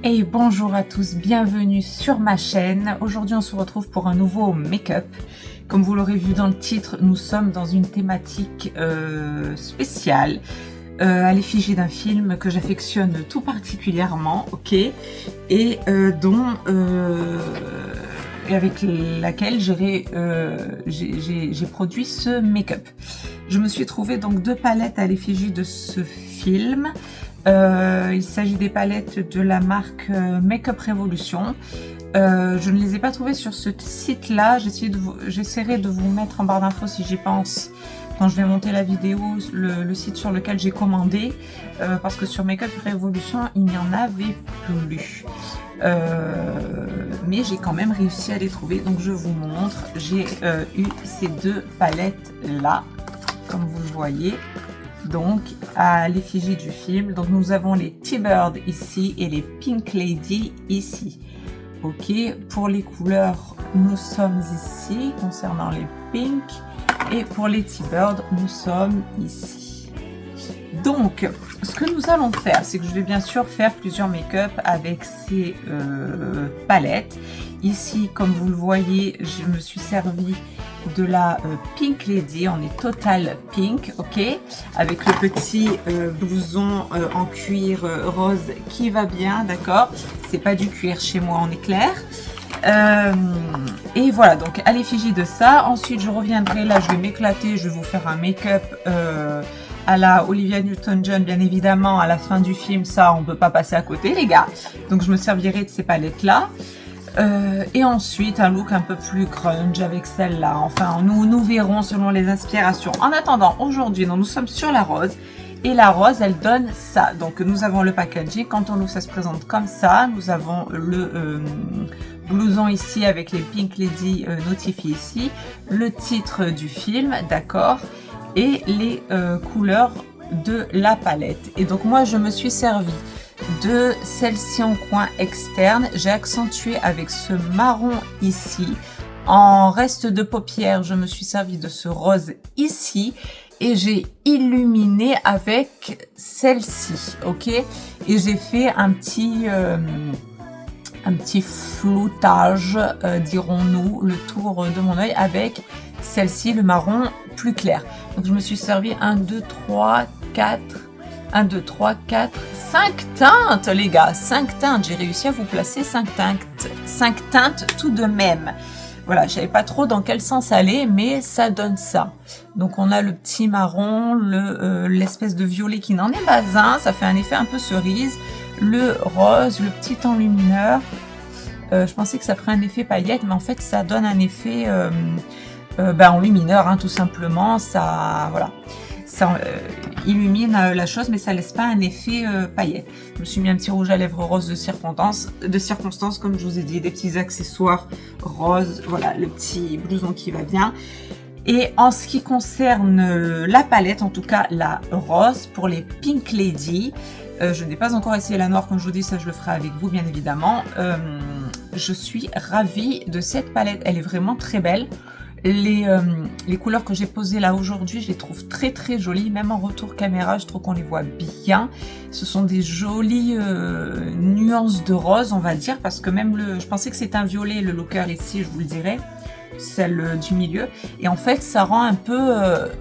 Et bonjour à tous, bienvenue sur ma chaîne. Aujourd'hui on se retrouve pour un nouveau make-up. Comme vous l'aurez vu dans le titre, nous sommes dans une thématique spéciale à l'effigie d'un film que j'affectionne tout particulièrement, ok, et avec laquelle j'ai produit ce make-up. Je me suis trouvé donc deux palettes à l'effigie de ce film. Il s'agit des palettes de la marque Make-up Revolution. Je ne les ai pas trouvées sur ce site-là. J'essaierai de vous mettre en barre d'infos si j'y pense quand je vais monter la vidéo, le site sur lequel j'ai commandé, parce que sur Make-up Revolution, il n'y en avait plus. Mais j'ai quand même réussi à les trouver, donc je vous montre. J'ai eu ces deux palettes-là, comme vous le voyez. Donc à l'effigie du film, donc nous avons les T-Bird ici et les Pink Lady ici. Ok, pour les couleurs nous sommes ici concernant les Pink, et pour les T-Bird nous sommes ici. Donc ce que nous allons faire, c'est que je vais bien sûr faire plusieurs make-up avec ces palettes. Ici, comme vous le voyez, je me suis servi de la Pink Lady, on est total pink, ok, avec le petit blouson en cuir rose qui va bien, d'accord, c'est pas du cuir chez moi, on est clair. Et voilà, donc à l'effigie de ça. Ensuite je reviendrai, là je vais m'éclater, je vais vous faire un make-up à la Olivia Newton-John, bien évidemment, à la fin du film, ça on peut pas passer à côté les gars, donc je me servirai de ces palettes là. Et ensuite un look un peu plus grunge avec celle-là. Enfin, nous verrons selon les inspirations. En attendant, aujourd'hui, nous sommes sur la rose. Et la rose, elle donne ça. Donc, nous avons le packaging. Quand on ouvre, ça se présente comme ça. Nous avons le blouson ici avec les Pink Lady notifiés ici. Le titre du film, d'accord. Et les couleurs de la palette. Et donc, moi, je me suis servi de celle-ci en coin externe. J'ai accentué avec ce marron ici. En reste de paupières, je me suis servi de ce rose ici et j'ai illuminé avec celle-ci, ok, et j'ai fait un petit floutage, dirons-nous, le tour de mon œil avec celle-ci, le marron plus clair. Donc je me suis servi 1, 2, 3, 4, 1, 2, 3, 4, 5 teintes les gars, 5 teintes, j'ai réussi à vous placer 5 teintes tout de même. Voilà, je savais pas trop dans quel sens aller, mais ça donne ça. Donc on a le petit marron, l'espèce de violet qui n'en est pas un, ça fait un effet un peu cerise, le rose, le petit enlumineur. Je pensais que ça ferait un effet paillette, mais en fait ça donne un effet enlumineur, hein, tout simplement. Ça, voilà. Ça illumine la chose, mais ça laisse pas un effet paillette. Je me suis mis un petit rouge à lèvres rose de circonstance, comme je vous ai dit, des petits accessoires roses, voilà, le petit blouson qui va bien. Et en ce qui concerne la palette, en tout cas la rose, pour les Pink Lady, je n'ai pas encore essayé la noire, comme je vous dis, ça je le ferai avec vous bien évidemment. Je suis ravie de cette palette, elle est vraiment très belle. Les couleurs que j'ai posées là aujourd'hui, je les trouve très très jolies, même en retour caméra, je trouve qu'on les voit bien. Ce sont des jolies nuances de rose, on va dire, parce que même je pensais que c'était un violet, le looker ici, je vous le dirai, celle du milieu, et en fait ça rend un peu,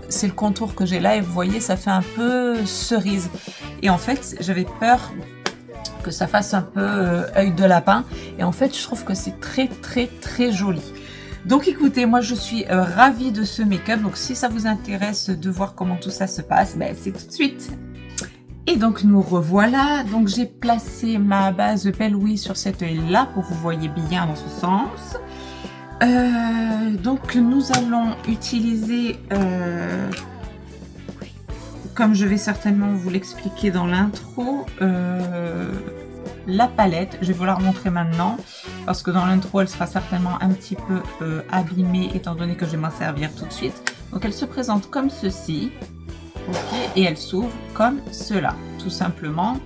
c'est le contour que j'ai là, et vous voyez, ça fait un peu cerise, et en fait j'avais peur que ça fasse un peu œil de lapin, et en fait je trouve que c'est très très très joli. Donc écoutez, moi je suis ravie de ce make-up, donc si ça vous intéresse de voir comment tout ça se passe, ben, c'est tout de suite. Et donc nous revoilà, donc j'ai placé ma base Pale Oui sur cet œil là pour que vous voyez bien dans ce sens. Donc nous allons utiliser, comme je vais certainement vous l'expliquer dans l'intro, la palette. Je vais vous la remontrer maintenant parce que dans l'intro elle sera certainement un petit peu abîmée étant donné que je vais m'en servir tout de suite. Donc elle se présente comme ceci, ok, et elle s'ouvre comme cela, tout simplement,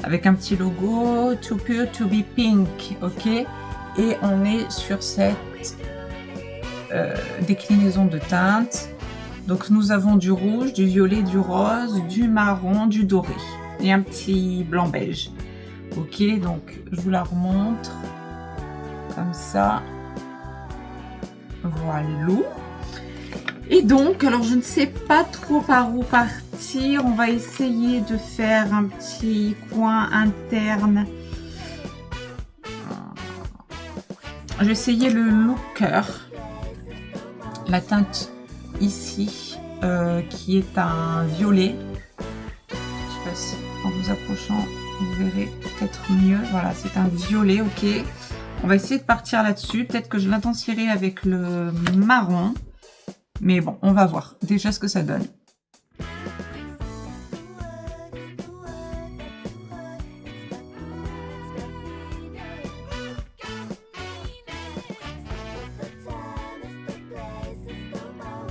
avec un petit logo Too Pure to be Pink, ok, et on est sur cette déclinaison de teintes. Donc nous avons du rouge, du violet, du rose, du marron, du doré et un petit blanc beige. Ok, donc je vous la remontre comme ça. Voilà. Et donc, alors je ne sais pas trop par où partir. On va essayer de faire un petit coin interne. Je vais essayer le Looker. La teinte ici, qui est un violet. Je sais pas si en vous approchant, vous verrez peut-être mieux. Voilà, c'est un violet, ok. On va essayer de partir là-dessus. Peut-être que je l'intensifierai avec le marron. Mais bon, on va voir déjà ce que ça donne.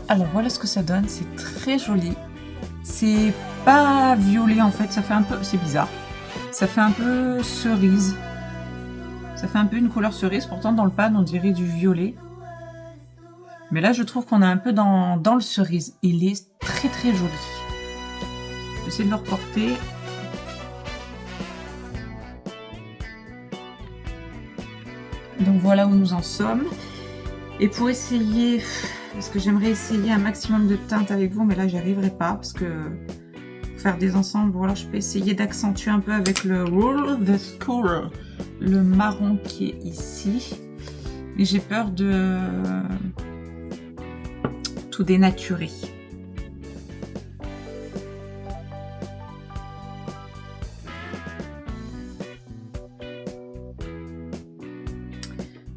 Alors voilà ce que ça donne, c'est très joli. C'est pas violet en fait, ça fait un peu, c'est bizarre. Ça fait un peu cerise. Ça fait un peu une couleur cerise, pourtant dans le pad on dirait du violet. Mais là je trouve qu'on est un peu dans le cerise. Il est très très joli. Je vais essayer de le reporter. Donc voilà où nous en sommes. Et pour essayer, parce que j'aimerais essayer un maximum de teintes avec vous, mais là j'y arriverai pas parce que pour faire des ensembles, voilà, je peux essayer d'accentuer un peu avec le Rule the School, le marron qui est ici. Mais j'ai peur de tout dénaturer.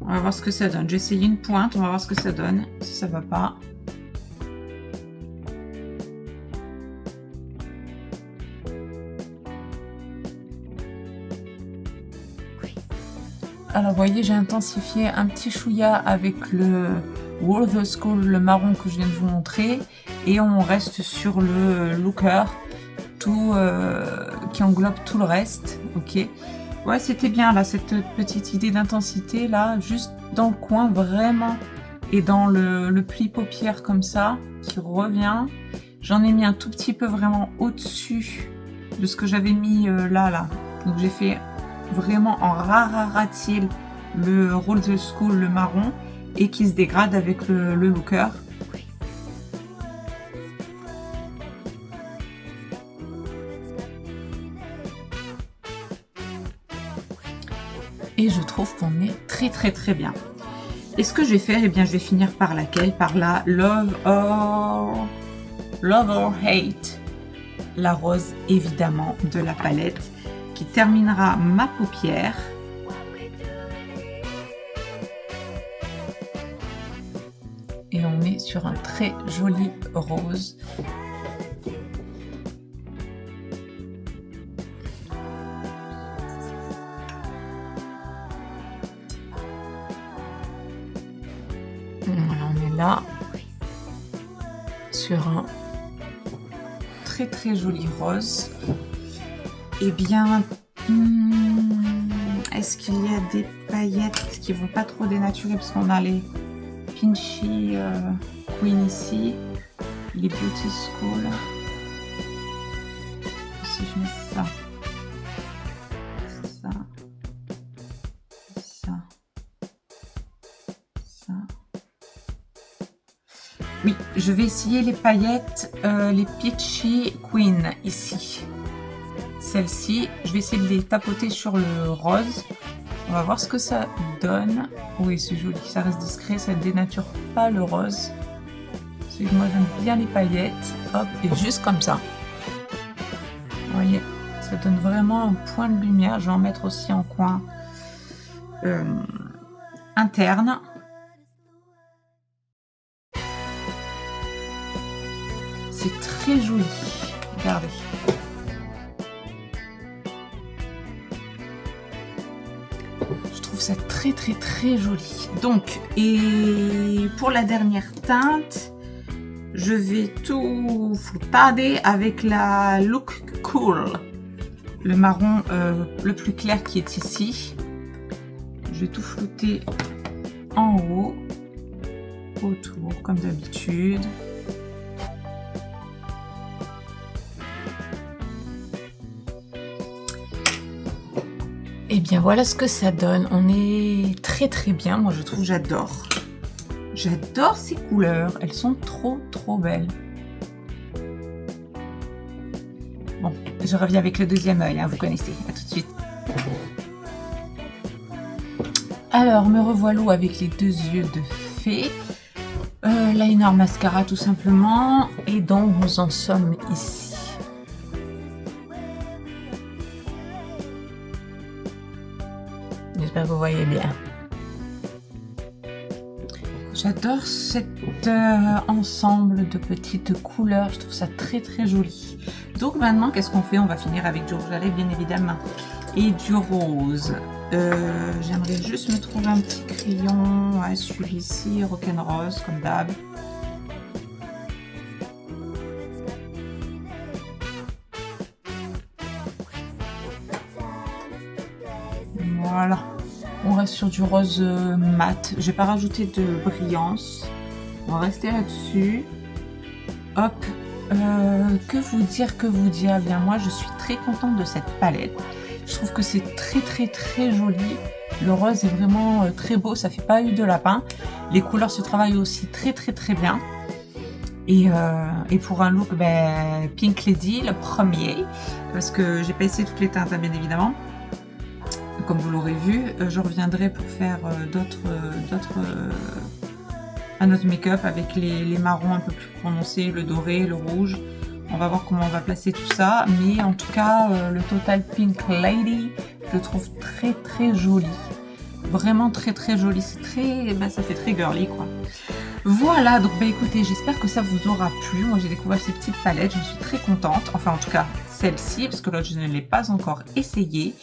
On va voir ce que ça donne. J'ai essayé une pointe, on va voir ce que ça donne. Si ça va pas. Alors vous voyez, j'ai intensifié un petit chouïa avec le World of School, le marron que je viens de vous montrer. Et on reste sur le Looker, tout, qui englobe tout le reste. Ok. Ouais, c'était bien là, cette petite idée d'intensité là, juste dans le coin vraiment, et dans le pli paupière comme ça, qui revient. J'en ai mis un tout petit peu vraiment au-dessus de ce que j'avais mis là. Donc j'ai fait vraiment en raratil le Roll the School, le marron, et qui se dégrade avec le Looker. Et je trouve qu'on est très très très bien. Et ce que je vais faire, eh bien je vais finir par laquelle? Par la Love or Hate. La rose évidemment de la palette qui terminera ma paupière. Et on est sur un très joli rose. Voilà, on est là sur un très très joli rose. Eh bien, est-ce qu'il y a des paillettes qui vont pas trop dénaturer parce qu'on a les Pinchy Queen ici, les Beauty School. Si je mets ça, ça, ça, ça. Oui, je vais essayer les paillettes, les Peachy Queen ici. Celles-ci, je vais essayer de les tapoter sur le rose. On va voir ce que ça donne. Oui, c'est joli, ça reste discret, ça ne dénature pas le rose. Parce que moi j'aime bien les paillettes. Hop, et juste comme ça. Vous voyez, ça donne vraiment un point de lumière. Je vais en mettre aussi en coin interne. C'est très joli. Regardez. Je trouve ça très très très joli. Donc, et pour la dernière teinte, je vais tout floutarder avec la Look Cool. Le marron le plus clair qui est ici. Je vais tout flouter en haut, autour, comme d'habitude. Et bien voilà ce que ça donne. On est très très bien. Moi je trouve, j'adore. J'adore ces couleurs. Elles sont trop belles. Bon, je reviens avec le deuxième œil, hein, vous connaissez. À tout de suite. Alors, me revoilà avec les deux yeux de fée. Liner mascara tout simplement. Et donc nous en sommes ici. J'espère que vous voyez bien. J'adore cet ensemble de petites couleurs, je trouve ça très joli. Donc maintenant, qu'est-ce qu'on fait? On va finir avec du rouge à lèvres bien évidemment. Et du rose. J'aimerais juste me trouver un petit crayon, ouais, celui-ci, rock'n'rose comme d'hab. Voilà. On reste sur du rose mat. Je vais pas rajouter de brillance. On va rester là-dessus. Hop. Que vous dire, bien moi je suis très contente de cette palette. Je trouve que c'est très joli. Le rose est vraiment très beau, ça fait pas huile de lapin. Les couleurs se travaillent aussi très bien. Et pour un look Pink Lady, le premier, parce que j'ai pas essayé toutes les teintes, bien évidemment. Comme vous l'aurez vu, je reviendrai pour faire un autre make-up avec les marrons un peu plus prononcés, le doré, le rouge. On va voir comment on va placer tout ça. Mais en tout cas, le Total Pink Lady, je le trouve très joli. Vraiment très joli. C'est très, ça fait très girly quoi. Voilà, donc écoutez, j'espère que ça vous aura plu. Moi j'ai découvert ces petites palettes, je suis très contente. Enfin en tout cas, celle-ci, parce que l'autre je ne l'ai pas encore essayée.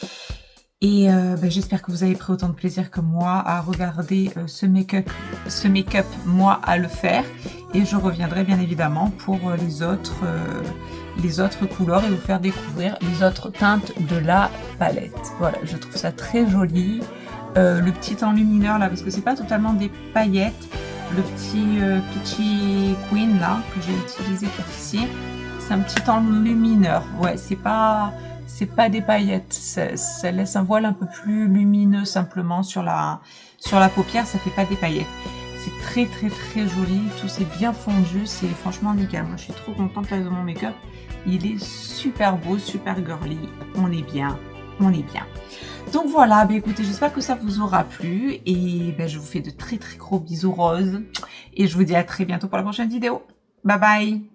Et j'espère que vous avez pris autant de plaisir que moi à regarder ce make-up, moi à le faire. Et je reviendrai bien évidemment pour les autres couleurs et vous faire découvrir les autres teintes de la palette. Voilà, je trouve ça très joli. Le petit enlumineur là, parce que c'est pas totalement des paillettes. Le petit Peachy Queen là, que j'ai utilisé pour ici, c'est un petit enlumineur. Ouais, c'est pas des paillettes, ça laisse un voile un peu plus lumineux simplement sur la paupière, ça fait pas des paillettes. C'est très joli, tout c'est bien fondu, c'est franchement nickel. Moi je suis trop contente de mon make-up, il est super beau, super girly, on est bien. Donc voilà, écoutez, j'espère que ça vous aura plu et je vous fais de très gros bisous roses et je vous dis à très bientôt pour la prochaine vidéo. Bye bye.